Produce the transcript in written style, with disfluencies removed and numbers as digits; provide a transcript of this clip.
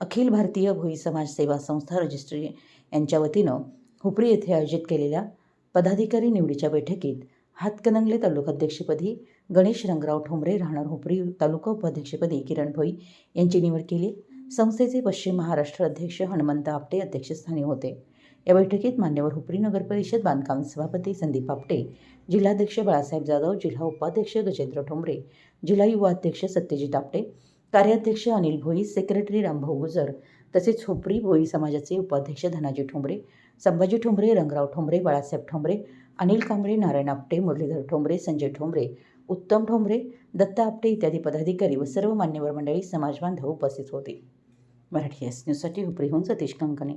अखिल भारतीय भोई समाज सेवा संस्था रजिस्ट्री यांच्या वतीनं हुपरी येथे आयोजित केलेल्या पदाधिकारी निवडीच्या बैठकीत हातकणंगले तालुकाध्यक्षपदी गणेश रंगराव ठोंबरे, राहणार हुपरी तालुका उपाध्यक्षपदी किरण भोई यांची निवड केली. संस्थेचे पश्चिम महाराष्ट्र अध्यक्ष हनुमंत आपटे अध्यक्षस्थानी होते. या बैठकीत मान्यवर हुपरी नगर परिषद बांधकाम सभापती संदीप आपटे, जिल्हाध्यक्ष बाळासाहेब जाधव, जिल्हा उपाध्यक्ष गजेंद्र ठोंबरे, जिल्हा युवा अध्यक्ष सत्यजित आपटे, कार्याध्यक्ष अनिल भोई, सेक्रेटरी रामभाऊ गुजर तसेच हुपरी भोई समाजाचे उपाध्यक्ष धनाजी ठोंबरे, संभाजी ठोंबरे, रंगराव ठोंबरे, बाळासाहेब ठोंबरे, अनिल कांबळे, नारायण आपटे, मुरलीधर ठोंबरे, संजय ठोंबरे, उत्तम ठोंबरे, दत्ता आपटे इत्यादी पदाधिकारी व सर्व मान्यवर मंडळी समाजबांधव उपस्थित होते. मराठी एस न्यूजसाठी हुपरीहून सतीश कंकणे.